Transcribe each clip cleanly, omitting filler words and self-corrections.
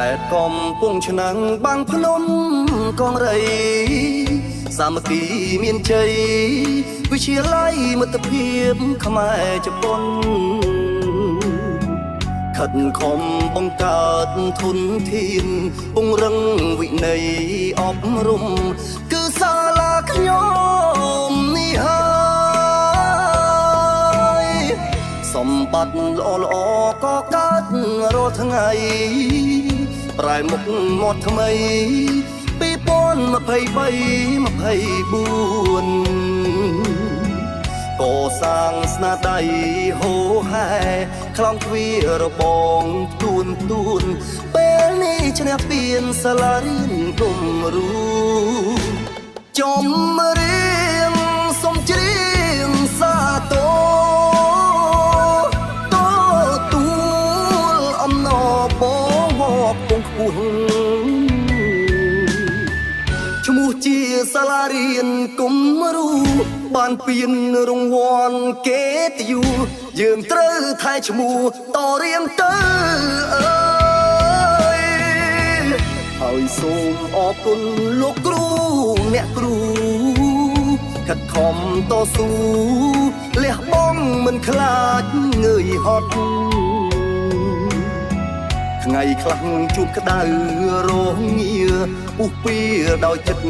ែតកំពុងឆ្នាំងបាំងភ្នំកងរៃសាមគ្គីមានជ័យវិទ្យាល័យមិត្តភាពខ្មែរជប៉ុនខិតខំបង្កើតធនធានពង្រឹងវិន័យអប់រំគឺសាលាខ្ញុំនេះហើយសម្បត្តិល្អក៏កើតរាល់ថ្ងៃប្រែមុខមាត់ថ្មី2023-24កសាងស្នាដៃហូហែខ្លោងទ្វាររបងទួនពេលនេះឈ្នះពៀនសាលារៀនគំរូចំរៀងសុំច្រៀងសាទរទទួលអំណរបងវបពងខ្ពស់ឈ្មោះជាសាលារៀនគំរូបានពៀនរង្វាន់គេតយូយើងត្រូវថែឈ្មោះតរៀងទៅអើយហើយសូមអរគុណលោកគ្រូអ្នកគ្រូខិតខំតស៊ូលះបង់មិនខ្លាចងើយហត់ថ្ងៃខ្លះជួបក្តៅរងាពុះពៀដោយចិត្ត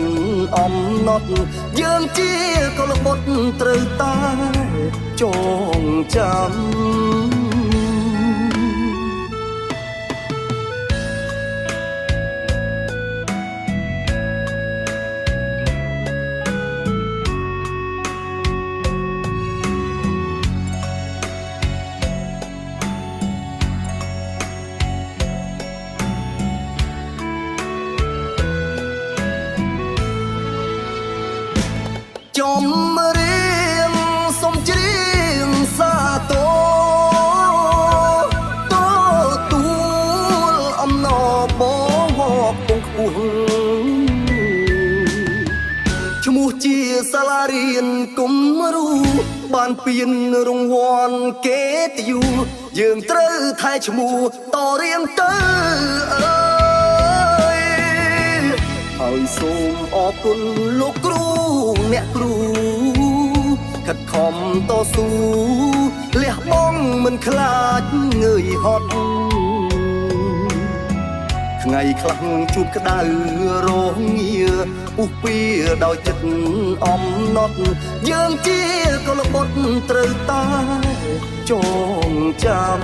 អំណត់យើងជាកុលបុត្រត្រូវតែចងចាំចំរៀងសុំច្រៀងសាទរទទួលអំណរបងវបពងខ្ពស់ឈ្មោះជាសាលារៀនគំរូបានពៀនរង្វាន់គេតយូយើងត្រូវថែឈ្មោះតរៀងទៅអើយហើយសូមអរគុណលោកគ្រូអ្នកគ្រូខិតខំតស៊ូលះបង់មិនខ្លាចងើយហត់ថ្ងៃខ្លះជួបក្តៅរងាពុះពៀដោយចិត្តអំណត់យើងជាកុលបុត្រត្រូវតែចងចាំ